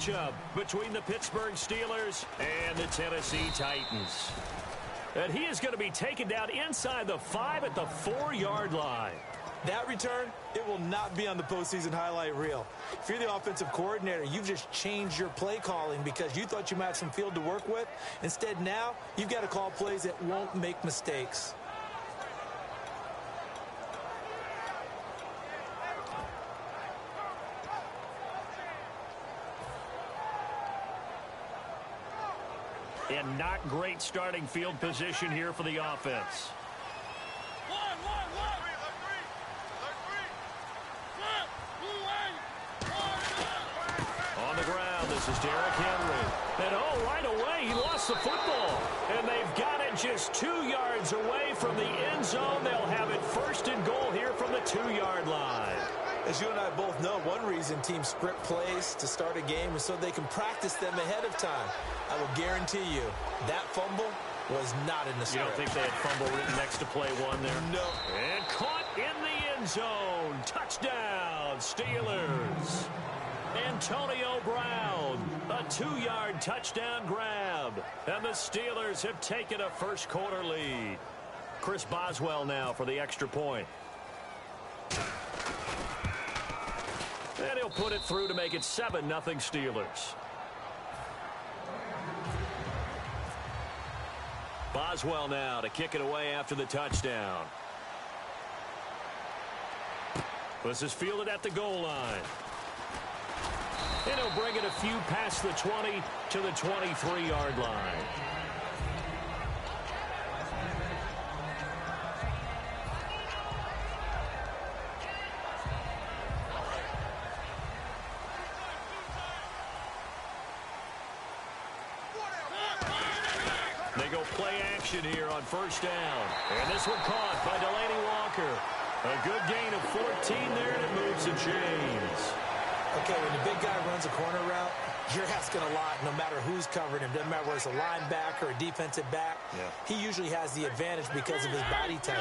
matchup between the Pittsburgh Steelers and the Tennessee Titans. And he is going to be taken down inside the 5 at the 4-yard line. That return, it will not be on the postseason highlight reel. If you're the offensive coordinator, you've just changed your play calling because you thought you might have some field to work with. Instead, now, you've got to call plays that won't make mistakes. And not great starting field position here for the offense. On the ground, this is Derrick Henry. And right away, he lost the football. And they've got it just 2 yards away from the end zone. They'll have it 1st and goal here from the 2-yard line. As you and I both know, one reason teams script plays to start a game is so they can practice them ahead of time. I will guarantee you that fumble was not in the script. You don't think they had fumble written next to play one there? No. And caught in the end zone. Touchdown, Steelers. Antonio Brown, a 2-yard touchdown grab. And the Steelers have taken a first-quarter lead. Chris Boswell now for the extra point. And he'll put it through to make it 7-0 Steelers. Boswell now to kick it away after the touchdown. This is fielded at the goal line. And he'll bring it a few past the 20 to the 23-yard line. They go play action here on first down. And this one caught by Delaney Walker. A good gain of 14 there, and it moves the chains. Okay, when the big guy runs a corner route, you're asking a lot no matter who's covering him. Doesn't matter whether it's a linebacker or a defensive back. Yeah. He usually has the advantage because of his body type.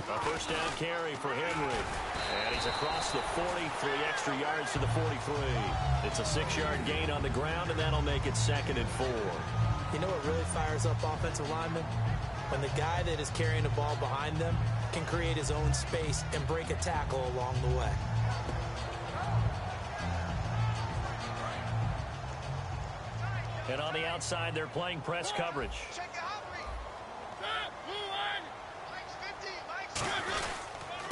A first down carry for Henry. And he's across the 40, 3 extra yards to the 43. It's a 6-yard gain on the ground, and that'll make it 2nd and 4. You know what really fires up offensive linemen? When the guy that is carrying the ball behind them can create his own space and break a tackle along the way. And on the outside, they're playing press coverage.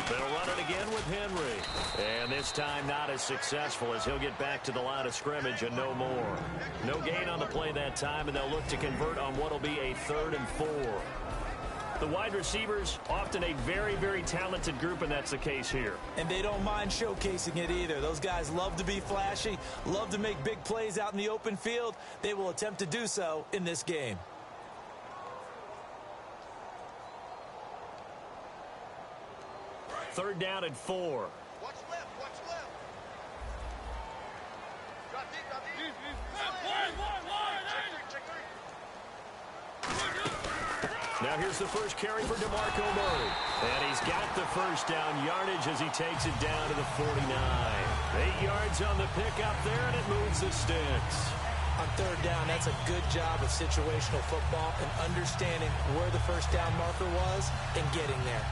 They'll run it again with Henry. And this time not as successful as he'll get back to the line of scrimmage and no more. No gain on the play that time, and they'll look to convert on what will be a 3rd and 4. The wide receivers, often a very, very talented group, and that's the case here. And they don't mind showcasing it either. Those guys love to be flashy, love to make big plays out in the open field. They will attempt to do so in this game. Third down and 4. Watch left, watch left. Drop deep, drop deep. Now here's the first carry for DeMarco Murray. And he's got the first down yardage as he takes it down to the 49. 8 yards on the pickup there, and it moves the sticks. On third down, that's a good job of situational football and understanding where the first down marker was and getting there.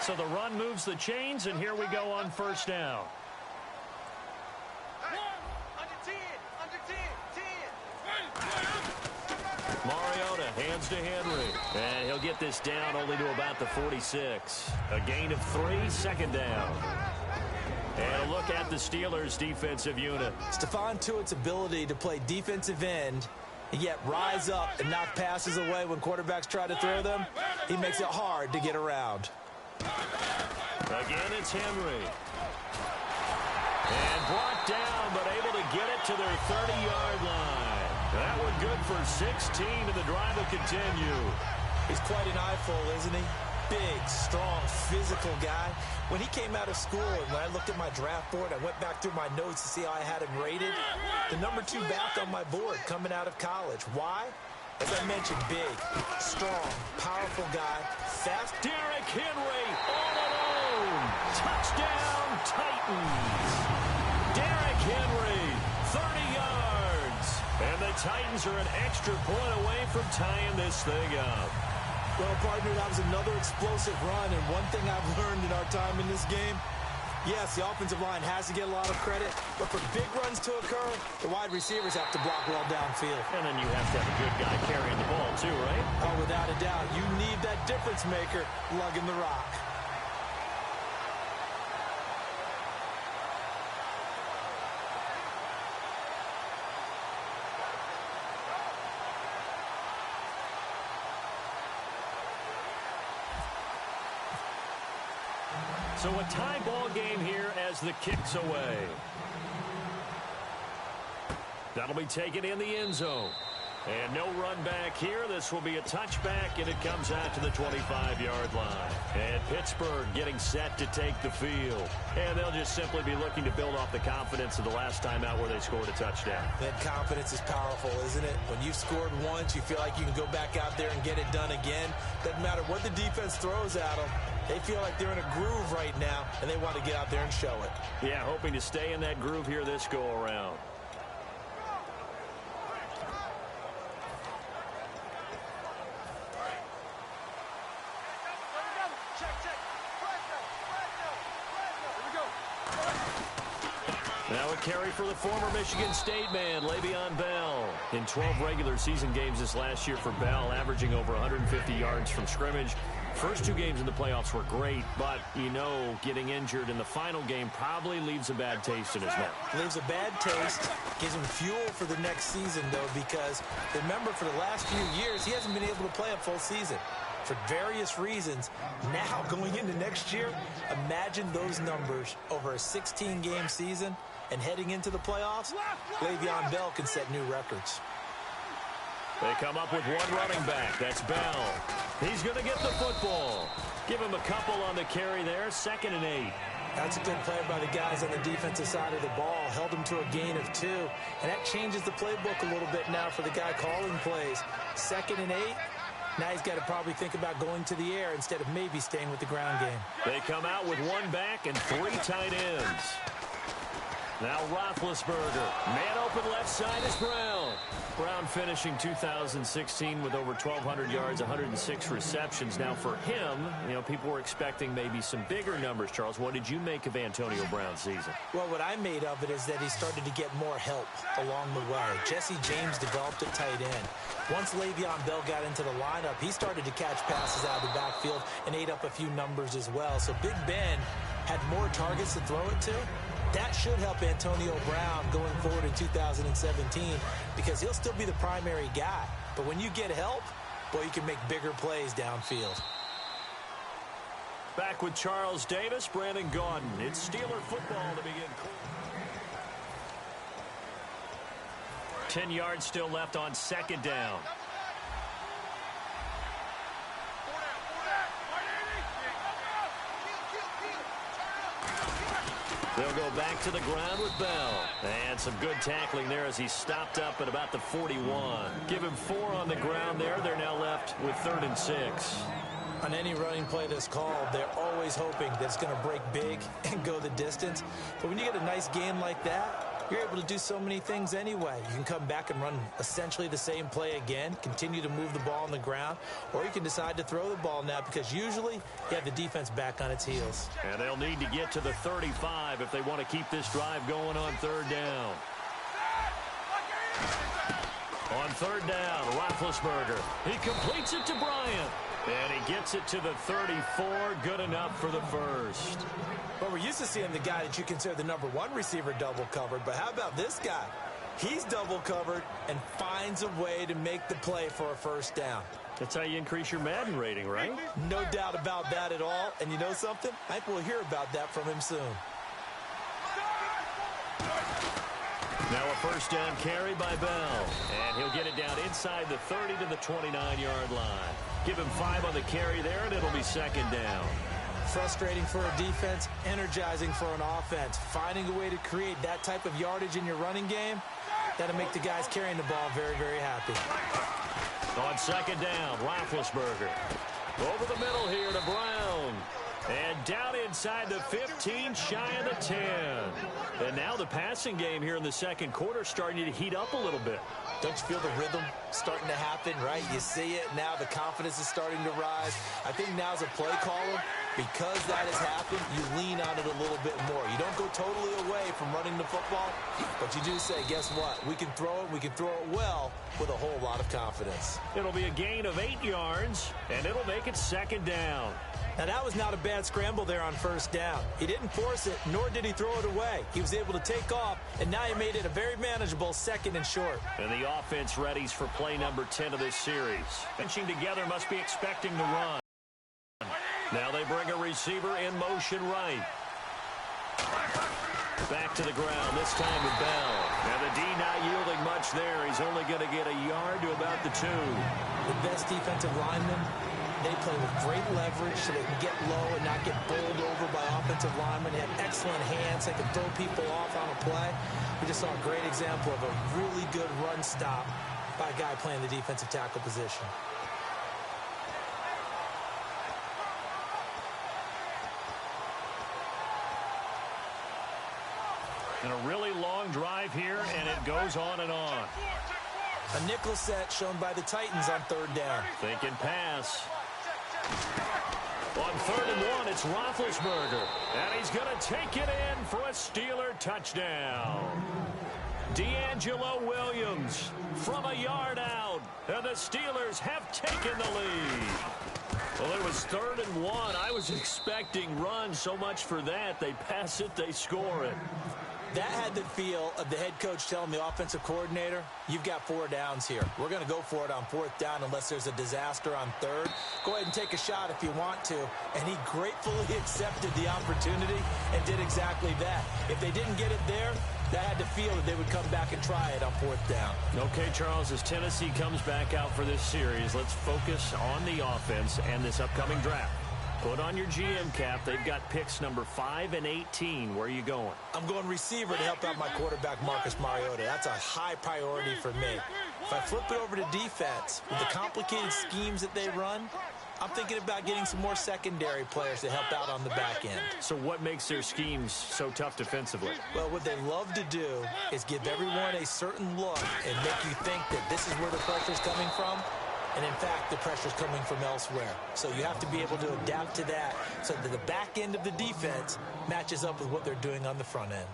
So the run moves the chains, and here we go on first down. Under 10, under 10, 10. Mariota hands to Henry. And he'll get this down only to about the 46. A gain of 3, 2nd down. And a look at the Steelers' defensive unit. Stephon Tuitt's ability to play defensive end and yet rise up and knock passes away when quarterbacks try to throw them, he makes it hard to get around. Again, it's Henry. And brought down, but able to get it to their 30-yard line. That one good for 16, and the drive will continue. He's quite an eyeful, isn't he? big, strong, physical guy. When he came out of school and when I looked at my draft board, I went back through my notes to see how I had him rated. The number 2 back on my board coming out of college. Why? As I mentioned, big, strong, powerful guy, fast. Derrick Henry all alone. Touchdown, Titans. Derrick Henry, 30 yards. And the Titans are an extra point away from tying this thing up. Well, partner, that was another explosive run, and one thing I've learned in our time in this game, yes, the offensive line has to get a lot of credit, but for big runs to occur, the wide receivers have to block well downfield. And then you have to have a good guy carrying the ball too, right? Oh, without a doubt. You need that difference maker lugging the rock. So a tie ball game here as the kick's away. That'll be taken in the end zone. And no run back here. This will be a touchback, and it comes out to the 25-yard line. And Pittsburgh getting set to take the field. And they'll just simply be looking to build off the confidence of the last time out where they scored a touchdown. That confidence is powerful, isn't it? When you've scored once, you feel like you can go back out there and get it done again. Doesn't matter what the defense throws at them. They feel like they're in a groove right now, and they want to get out there and show it. Yeah, hoping to stay in that groove here this go-around. Now a carry for the former Michigan State man, Le'Veon Bell. In 12 regular season games this last year for Bell, averaging over 150 yards from scrimmage. First 2 games in the playoffs were great, but, you know, getting injured in the final game probably leaves a bad taste in his mouth. Leaves a bad taste, gives him fuel for the next season, though, because remember, for the last few years, he hasn't been able to play a full season for various reasons. Now, going into next year, imagine those numbers over a 16-game season, and heading into the playoffs, Le'Veon Bell can set new records. They come up with one running back. That's Bell. He's going to get the football. Give him a couple on the carry there. 2nd and 8. That's a good play by the guys on the defensive side of the ball. Held him to a gain of 2. And that changes the playbook a little bit now for the guy calling plays. 2nd and 8. Now he's got to probably think about going to the air instead of maybe staying with the ground game. They come out with one back and 3 tight ends. Now Roethlisberger. Man open left side is Brown. Brown finishing 2016 with over 1,200 yards, 106 receptions. Now for him, you know, people were expecting maybe some bigger numbers, Charles. What did you make of Antonio Brown's season? Well, what I made of it is that he started to get more help along the way. Jesse James developed at tight end. Once Le'Veon Bell got into the lineup, he started to catch passes out of the backfield and ate up a few numbers as well. So Big Ben had more targets to throw it to. That should help Antonio Brown going forward in 2017 because he'll still be the primary guy. But when you get help, boy, you can make bigger plays downfield. Back with Charles Davis, Brandon Gaudin. It's Steeler football to begin. 10 yards still left on 2nd down. They'll go back to the ground with Bell. And some good tackling there as he stopped up at about the 41. Give him 4 on the ground there. They're now left with 3rd and 6. On any running play that's called, they're always hoping that it's going to break big and go the distance. But when you get a nice game like that, you're able to do so many things anyway. You can come back and run essentially the same play again, continue to move the ball on the ground, or you can decide to throw the ball now because usually you have the defense back on its heels. And they'll need to get to the 35 if they want to keep this drive going on 3rd down. On 3rd down, Roethlisberger. He completes it to Bryant. And he gets it to the 34. Good enough for the first. Well, we're used to seeing the guy that you consider the number 1 receiver double covered, but how about this guy? He's double covered and finds a way to make the play for a first down. That's how you increase your Madden rating, right? No doubt about that at all. And you know something? I think we'll hear about that from him soon. Now a first down carry by Bell. And he'll get it down inside the 30 to the 29-yard line. Give him 5 on the carry there, and it'll be second down. Frustrating for a defense, energizing for an offense. Finding a way to create that type of yardage in your running game, that'll make the guys carrying the ball very, very happy. On second down, Roethlisberger. Over the middle here to Brown. And down inside the 15, shy of the 10. And now the passing game here in the second quarter starting to heat up a little bit. Don't you feel the rhythm starting to happen, right? You see it now. The confidence is starting to rise. I think now as a play caller, because that has happened, you lean on it a little bit more. You don't go totally away from running the football, but you do say, guess what? We can throw it. We can throw it well with a whole lot of confidence. It'll be a gain of 8 yards, and it'll make it second down. Now, that was not a bad scramble there on first down. He didn't force it, nor did he throw it away. He was able to take off, and now he made it a very manageable second and short. And the offense readies for play number 10 of this series. Benching together must be expecting to run. Now they bring a receiver in motion right. Back to the ground, this time with Bell. And the D not yielding much there. He's only going to get a yard to about the 2. The best defensive linemen, they play with great leverage so they can get low and not get bowled over by offensive linemen. They have excellent hands. They can throw people off on a play. We just saw a great example of a really good run stop by a guy playing the defensive tackle position. And a really long drive here, and it goes on and on. A nickel set shown by the Titans on third down. Thinking pass. On 3rd and 1, it's Roethlisberger. And he's going to take it in for a Steeler touchdown. D'Angelo Williams from a yard out. And the Steelers have taken the lead. Well, it was 3rd and 1. I was expecting run so much for that. They pass it, they score it. That had the feel of the head coach telling the offensive coordinator, you've got 4 downs here. We're going to go for it on 4th down unless there's a disaster on 3rd. Go ahead and take a shot if you want to. And he gratefully accepted the opportunity and did exactly that. If they didn't get it there, that had the feel that they would come back and try it on 4th down. Okay, Charles, as Tennessee comes back out for this series, let's focus on the offense and this upcoming draft. Put on your GM cap. They've got picks number 5 and 18. Where are you going? I'm going receiver to help out my quarterback, Marcus Mariota. That's a high priority for me. If I flip it over to defense, with the complicated schemes that they run, I'm thinking about getting some more secondary players to help out on the back end. So what makes their schemes so tough defensively? Well, what they love to do is give everyone a certain look and make you think that this is where the pressure's coming from. And, in fact, the pressure's coming from elsewhere. So you have to be able to adapt to that so that the back end of the defense matches up with what they're doing on the front end.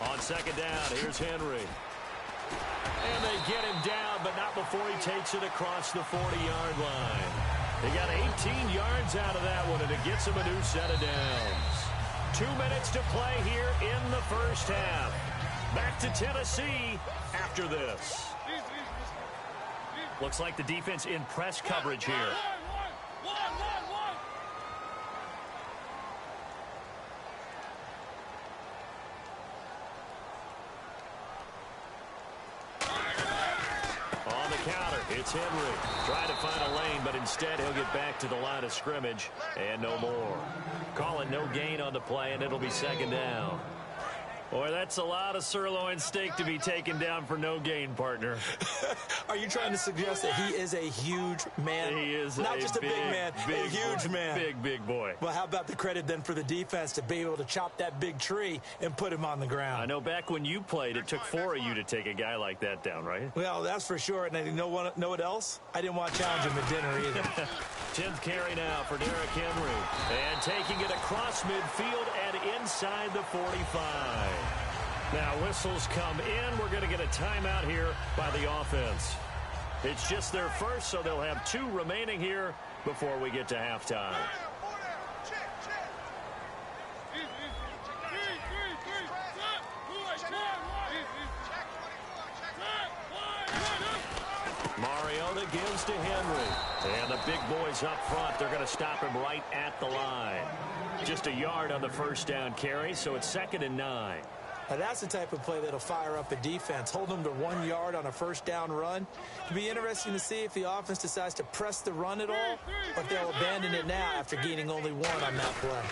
On second down, here's Henry. And they get him down, but not before he takes it across the 40-yard line. They got 18 yards out of that one, and it gets him a new set of downs. 2 minutes to play here in the first half. Back to Tennessee after this. Looks like the defense in press coverage here. On the counter, it's Henry. Trying to find a lane, but instead he'll get back to the line of scrimmage and no more. Calling no gain on the play, and it'll be second down. Boy, that's a lot of sirloin steak to be taken down for no gain, partner. Are you trying to suggest that he is a huge man? He is not just a big man, a huge man. Big boy. Well, how about the credit then for the defense to be able to chop that big tree and put him on the ground? I know back when you played, it took 4 of you to take a guy like that down, right? Well, that's for sure. And you know what else? I didn't want to challenge him at dinner either. 10th carry now for Derrick Henry. And taking it across midfield and inside the 45. Now whistles come in. We're going to get a timeout here by the offense. It's just their first, so they'll have 2 remaining here before we get to halftime. Mariota gives to Henry. And the big boys up front, they're going to stop him right at the line. Just a yard on the first down carry, so it's 2nd and 9. Now, that's the type of play that'll fire up a defense. Hold them to 1 yard on a first down run. It'll be interesting to see if the offense decides to press the run at all, or if they'll abandon it now after gaining only 1 on that play.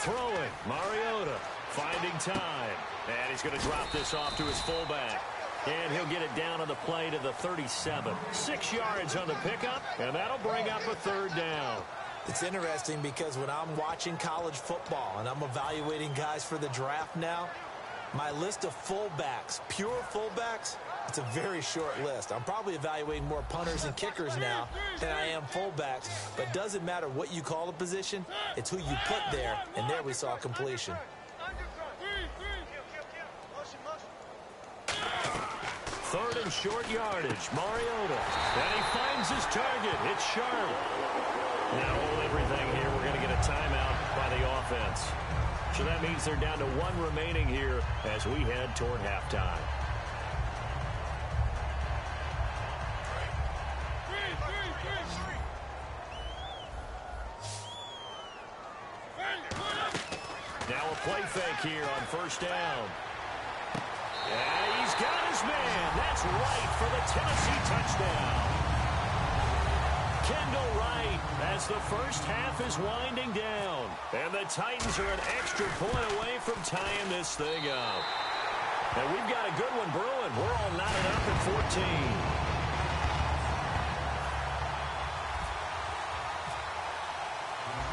Throwing, Mariota finding time. And he's going to drop this off to his fullback. And he'll get it down on the play to the 37. 6 yards on the pickup, and that'll bring up a third down. It's interesting because when I'm watching college football and I'm evaluating guys for the draft now, my list of fullbacks, pure fullbacks, it's a very short list. I'm probably evaluating more punters and kickers now than I am fullbacks, but it doesn't matter what you call the position, it's who you put there, and there we saw completion. Third and short yardage, Mariota. And he finds his target. It's sharp. Now hold everything here. We're going to get a timeout by the offense. So that means they're down to 1 remaining here as we head toward halftime. Now a play fake here on first down. Yeah, he's got his man. That's right for the Tennessee touchdown. Kendall Wright as the first half is winding down. And the Titans are an extra point away from tying this thing up. And we've got a good one brewing. We're all knotted up at 14.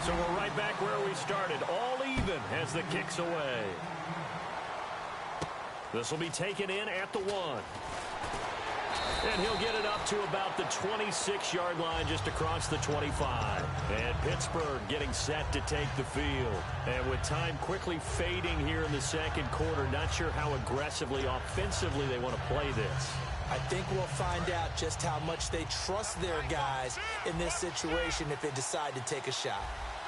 So we're right back where we started. All even as the kick's away. This will be taken in at the 1. And he'll get it up to about the 26-yard line just across the 25. And Pittsburgh getting set to take the field. And with time quickly fading here in the second quarter, not sure how aggressively, offensively they want to play this. I think we'll find out just how much they trust their guys in this situation if they decide to take a shot.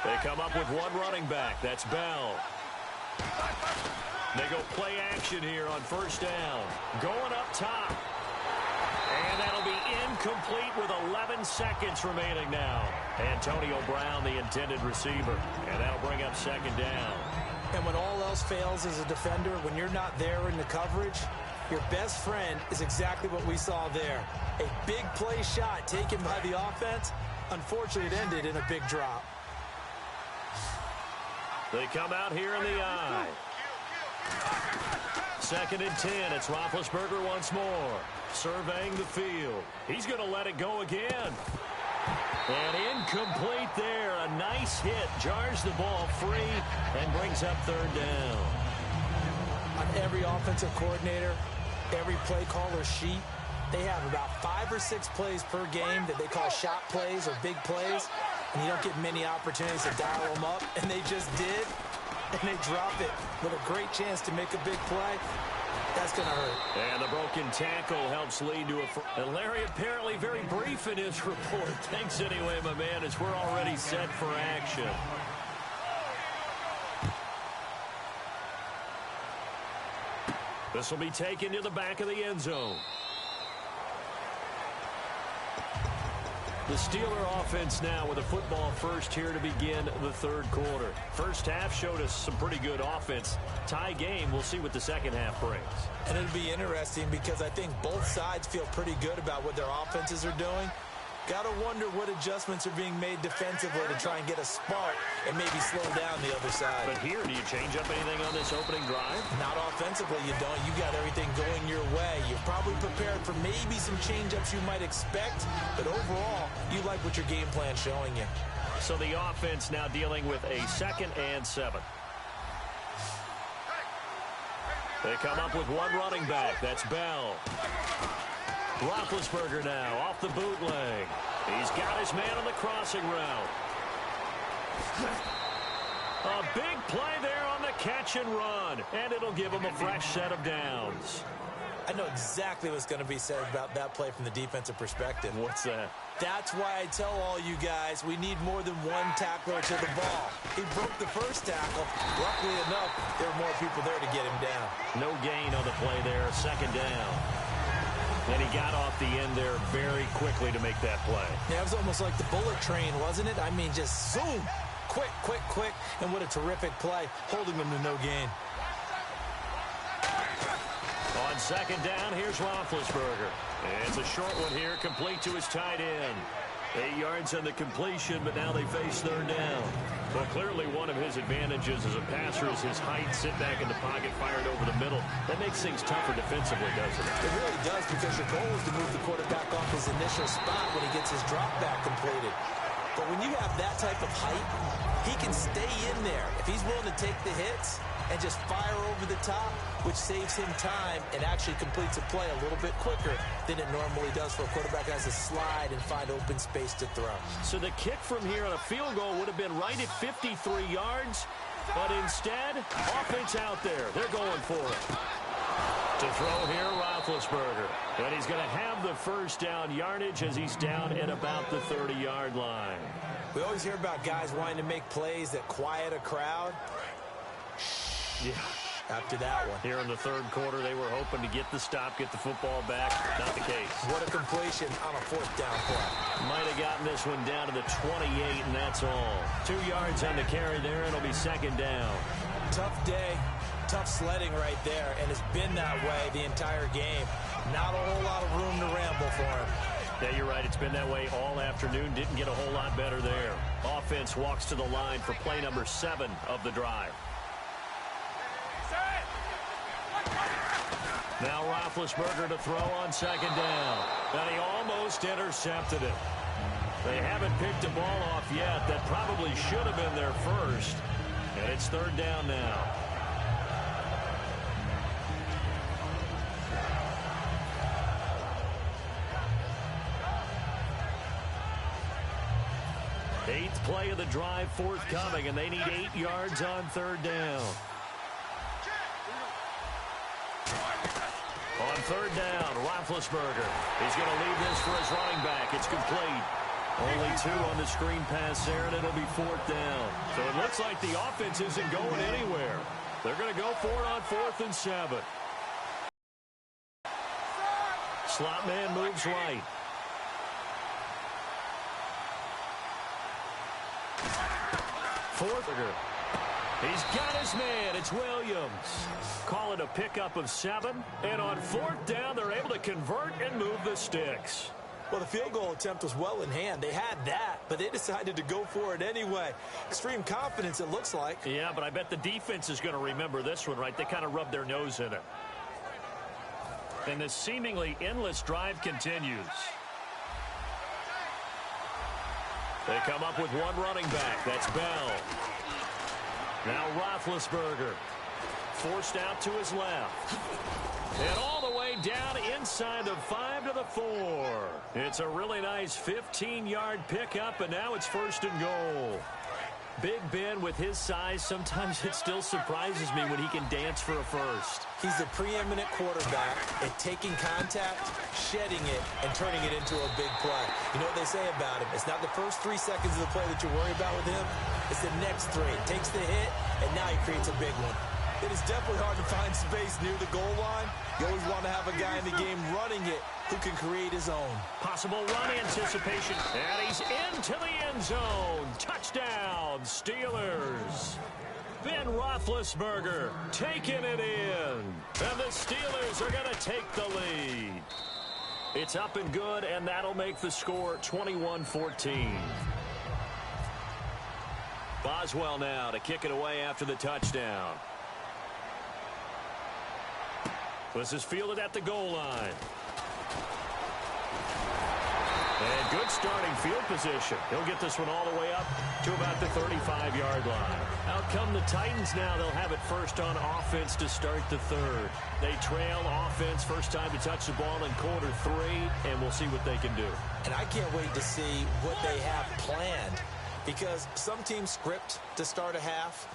They come up with 1 running back. That's Bell. They go play action here on first down. Going up top. And that'll be incomplete with 11 seconds remaining now. Antonio Brown, the intended receiver. And that'll bring up second down. And when all else fails as a defender, when you're not there in the coverage, your best friend is exactly what we saw there. A big play shot taken by the offense. Unfortunately, it ended in a big drop. They come out here in the eye. Second and 10. It's Roethlisberger once more. Surveying the field. He's going to let it go again. And incomplete there. A nice hit. Jars the ball free and brings up third down. On every offensive coordinator, every play caller sheet, they have about 5 or 6 plays per game that they call shot plays or big plays. And you don't get many opportunities to dial them up. And they just did. And they dropped it with a great chance to make a big play. That's going to hurt. And the broken tackle helps lead to a... And Larry apparently very brief in his report. Thanks anyway, my man, as we're already set for action. This will be taken to the back of the end zone. The Steeler offense now with a football first here to begin the third quarter. First half showed us some pretty good offense. Tie game, we'll see what the second half brings. And it'll be interesting because I think both sides feel pretty good about what their offenses are doing. Got to wonder what adjustments are being made defensively to try and get a spark and maybe slow down the other side. But here, do you change up anything on this opening drive? Not offensively, you don't. You got everything going your way. You're probably prepared for maybe some change-ups you might expect, but overall, you like what your game plan's showing you. So the offense now dealing with a 2nd and 7. They come up with 1 running back. That's Bell. Roethlisberger now off the bootleg. He's got his man on the crossing route. A big play there on the catch and run, and it'll give him a fresh set of downs. I know exactly what's going to be said about that play from the defensive perspective. What's that? That's why I tell all you guys we need more than 1 tackler to the ball. He broke the first tackle. Luckily enough, there were more people there to get him down. No gain on the play there, 2nd down. And he got off the end there very quickly to make that play. Yeah, it was almost like the bullet train, wasn't it? I mean, just zoom. Quick, quick, quick. And what a terrific play, holding them to no gain. On second down, here's Roethlisberger. And it's a short one here, complete to his tight end. 8 yards on the completion, but now they face third down. Well, clearly one of his advantages as a passer is his height, sit back in the pocket, fired over the middle. That makes things tougher defensively, doesn't it? It really does, because your goal is to move the quarterback off his initial spot when he gets his drop back completed. But when you have that type of height, he can stay in there. If he's willing to take the hits and just fire over the top, which saves him time and actually completes a play a little bit quicker than it normally does for a quarterback that has to slide and find open space to throw. So the kick from here on a field goal would have been right at 53 yards, but instead, offense out there. They're going for it. To throw here, Roethlisberger. And he's going to have the first down yardage as he's down at about the 30-yard line. We always hear about guys wanting to make plays that quiet a crowd. Yeah. After that one. Here in the third quarter, they were hoping to get the stop, get the football back. Not the case. What a completion on a fourth down play. Might have gotten this one down to the 28, and that's all. 2 yards on the carry there, and it'll be second down. Tough day. Tough sledding right there, and it's been that way the entire game. Not a whole lot of room to ramble for him. Yeah, you're right. It's been that way all afternoon. Didn't get a whole lot better there. Offense walks to the line for play number 7 of the drive. Now Roethlisberger to throw on second down. And he almost intercepted it. They haven't picked the ball off yet. That probably should have been their first. And it's third down now. Eighth play of the drive forthcoming, and they need 8 yards on third down. On third down, Roethlisberger. He's going to leave this for his running back. It's complete. Only 2 on the screen pass there, and it'll be fourth down. So it looks like the offense isn't going anywhere. They're going to go for it on 4th and 7. Slot man moves right. Fourth. He's got his man. It's Williams. Call it a pickup of 7. And on 4th down, they're able to convert and move the sticks. Well, the field goal attempt was well in hand. They had that, but they decided to go for it anyway. Extreme confidence, it looks like. Yeah, but I bet the defense is going to remember this one, right? They kind of rubbed their nose in it. And this seemingly endless drive continues. They come up with one running back. That's Bell. Now Roethlisberger. Forced out to his left. And all the way down inside the 5 to the 4. It's a really nice 15-yard pickup, and now it's first and goal. Big Ben, with his size, sometimes it still surprises me when he can dance for a first. He's the preeminent quarterback at taking contact, shedding it, and turning it into a big play. You know what they say about him? It's not the first 3 seconds of the play that you worry about with him. It's the next 3. Takes the hit, and now he creates a big one. It is definitely hard to find space near the goal line. You always want to have a guy in the game running it who can create his own. Possible run anticipation. And he's into the end zone. Touchdown, Steelers. Ben Roethlisberger taking it in. And the Steelers are going to take the lead. It's up and good, and that'll make the score 21-14. Boswell now to kick it away after the touchdown. This is fielded at the goal line. And good starting field position. He'll get this one all the way up to about the 35-yard line. Out come the Titans now. They'll have it first on offense to start the third. They trail offense, first time to touch the ball in quarter 3, and we'll see what they can do. And I can't wait to see what they have planned, because some teams script to start a half.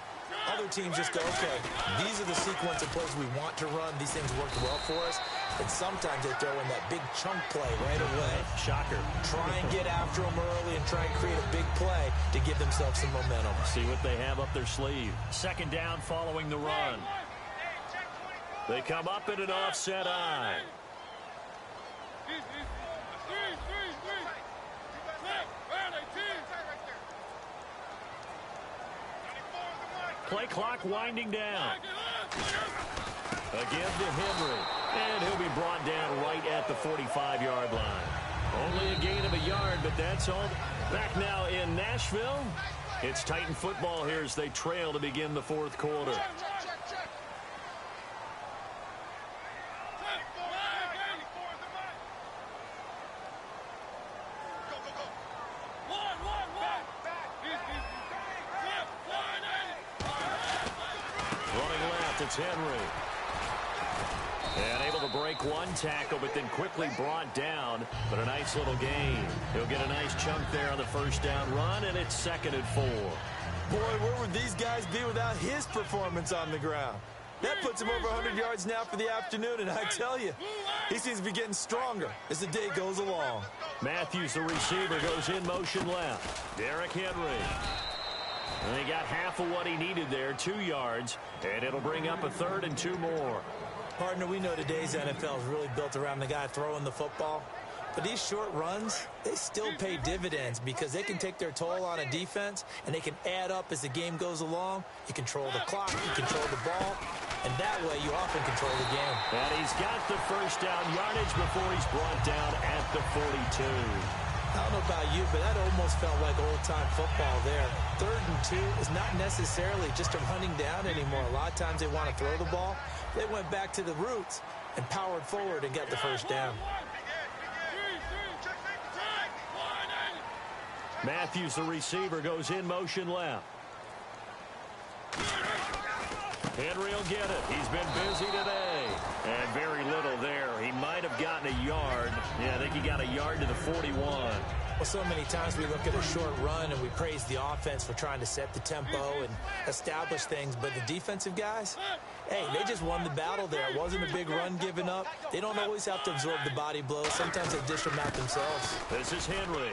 Other teams just go, okay, these are the sequence of plays we want to run. These things worked well for us. And sometimes they throw in that big chunk play right away. Shocker. Try and get after them early and try and create a big play to give themselves some momentum. See what they have up their sleeve. Second down following the run. They come up in an offset eye. Play clock winding down. Again to Henry. And he'll be brought down right at the 45-yard line. Only a gain of a yard, but that's all. Back now in Nashville. It's Titan football here as they trail to begin the fourth quarter. Running left, it's Henry. And able to break one tackle, but then quickly brought down. But a nice little gain. He'll get a nice chunk there on the first down run, and it's 2nd and 4. Boy, where would these guys be without his performance on the ground? That puts him over 100 yards now for the afternoon, and I tell you, he seems to be getting stronger as the day goes along. Matthews, the receiver, goes in motion left. Derrick Henry. And he got half of what he needed there, 2 yards, and it'll bring up a 3rd and 2 more. Partner, we know today's NFL is really built around the guy throwing the football. But these short runs, they still pay dividends because they can take their toll on a defense, and they can add up as the game goes along. You control the clock, you control the ball, and that way you often control the game. And he's got the first down yardage before he's brought down at the 42. I don't know about you, but that almost felt like old-time football there. 3rd and 2 is not necessarily just a running down anymore. A lot of times they want to throw the ball. They went back to the roots and powered forward and got the first down. Matthews, the receiver, goes in motion left. Henry will get it. He's been busy today. And very little there. He might have gotten a yard. Yeah, I think he got a yard to the 41. Well, so many times we look at a short run and we praise the offense for trying to set the tempo and establish things. But the defensive guys, hey, they just won the battle there. It wasn't a big run given up. They don't always have to absorb the body blows. Sometimes they dish them out themselves. This is Henry.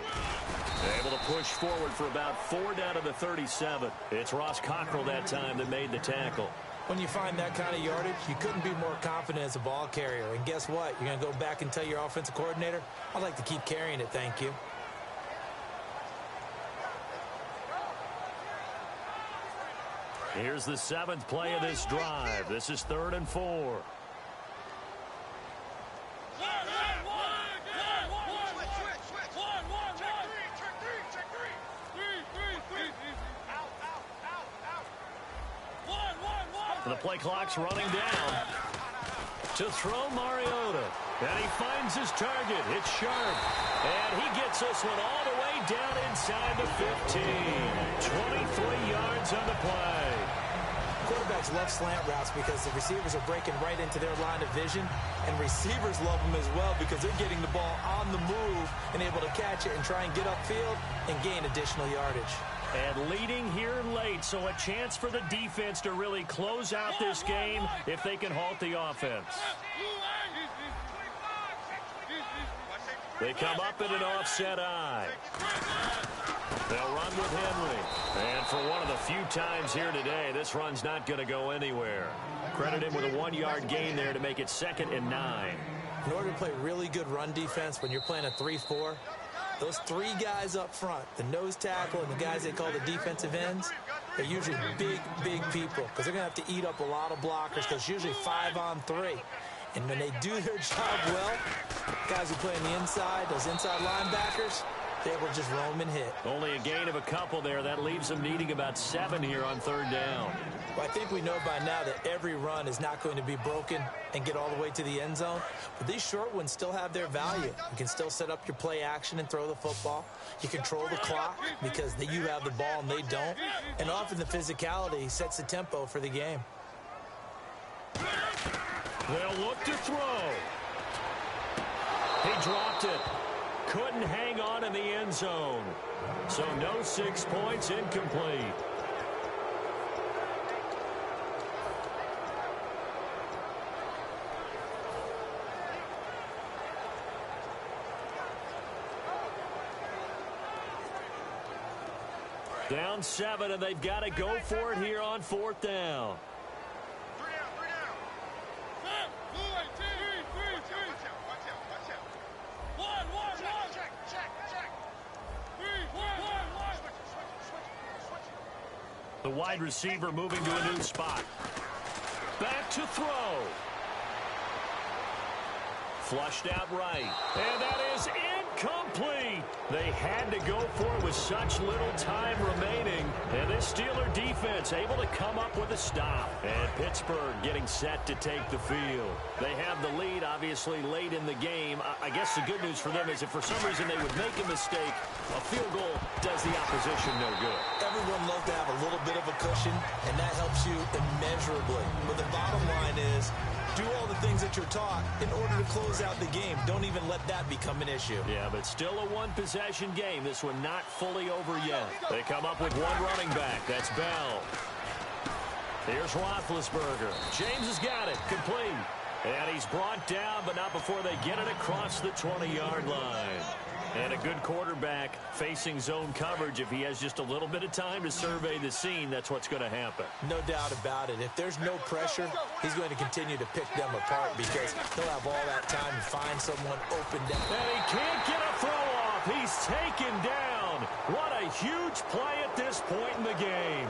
Able to push forward for about 4 down to the 37. It's Ross Cockrell that time that made the tackle. When you find that kind of yardage, you couldn't be more confident as a ball carrier. And guess what? You're going to go back and tell your offensive coordinator, I'd like to keep carrying it, thank you. Here's the 7th play of this drive. This is 3rd and 4. The play clock's running down. To throw Mariota. And he finds his target. It's Sharp. And he gets this one all the way down inside the 15. 23 yards on the play. Quarterbacks love slant routes because the receivers are breaking right into their line of vision. And receivers love them as well because they're getting the ball on the move and able to catch it and try and get upfield and gain additional yardage. And leading here late, so a chance for the defense to really close out this game if they can halt the offense. They come up in an offset eye. They'll run with Henry. And for one of the few times here today, this run's not going to go anywhere. Credit him with a 1-yard gain there to make it 2nd and 9. In order to play really good run defense when you're playing a 3-4, those 3 guys up front, the nose tackle and the guys they call the defensive ends, they're usually big, big people because they're going to have to eat up a lot of blockers because it's usually 5 on 3. And when they do their job well, guys who play on the inside, those inside linebackers, they will just roam and hit. Only a gain of a couple there. That leaves them needing about 7 here on 3rd down. Well, I think we know by now that every run is not going to be broken and get all the way to the end zone. But these short ones still have their value. You can still set up your play action and throw the football. You control the clock because you have the ball and they don't. And often the physicality sets the tempo for the game. They'll look to throw. He dropped it. Couldn't hang on in the end zone. So no 6 points, incomplete. Down 7, and they've got to go for it here on 4th down. The wide receiver moving to a new spot. Back to throw. Flushed out right. And that is incomplete. They had to go for it with such little time remaining. And this Steeler defense able to come up with a stop. And Pittsburgh getting set to take the field. They have the lead, obviously, late in the game. I guess the good news for them is if for some reason they would make a mistake, a field goal does the opposition no good. Everyone loves to have a little bit of a cushion, and that helps you immeasurably. But the bottom line is, do all the things that you're taught in order to close out the game. Don't even let that become an issue. Yeah, but still a one-possession game. This one not fully over yet. They come up with one running back. That's Bell. Here's Roethlisberger. James has got it. Complete. And he's brought down, but not before they get it across the 20-yard line. And a good quarterback facing zone coverage. If he has just a little bit of time to survey the scene, that's what's going to happen. No doubt about it. If there's no pressure, he's going to continue to pick them apart because he'll have all that time to find someone open down. And he can't get a throw off. He's taken down. What a huge play at this point in the game.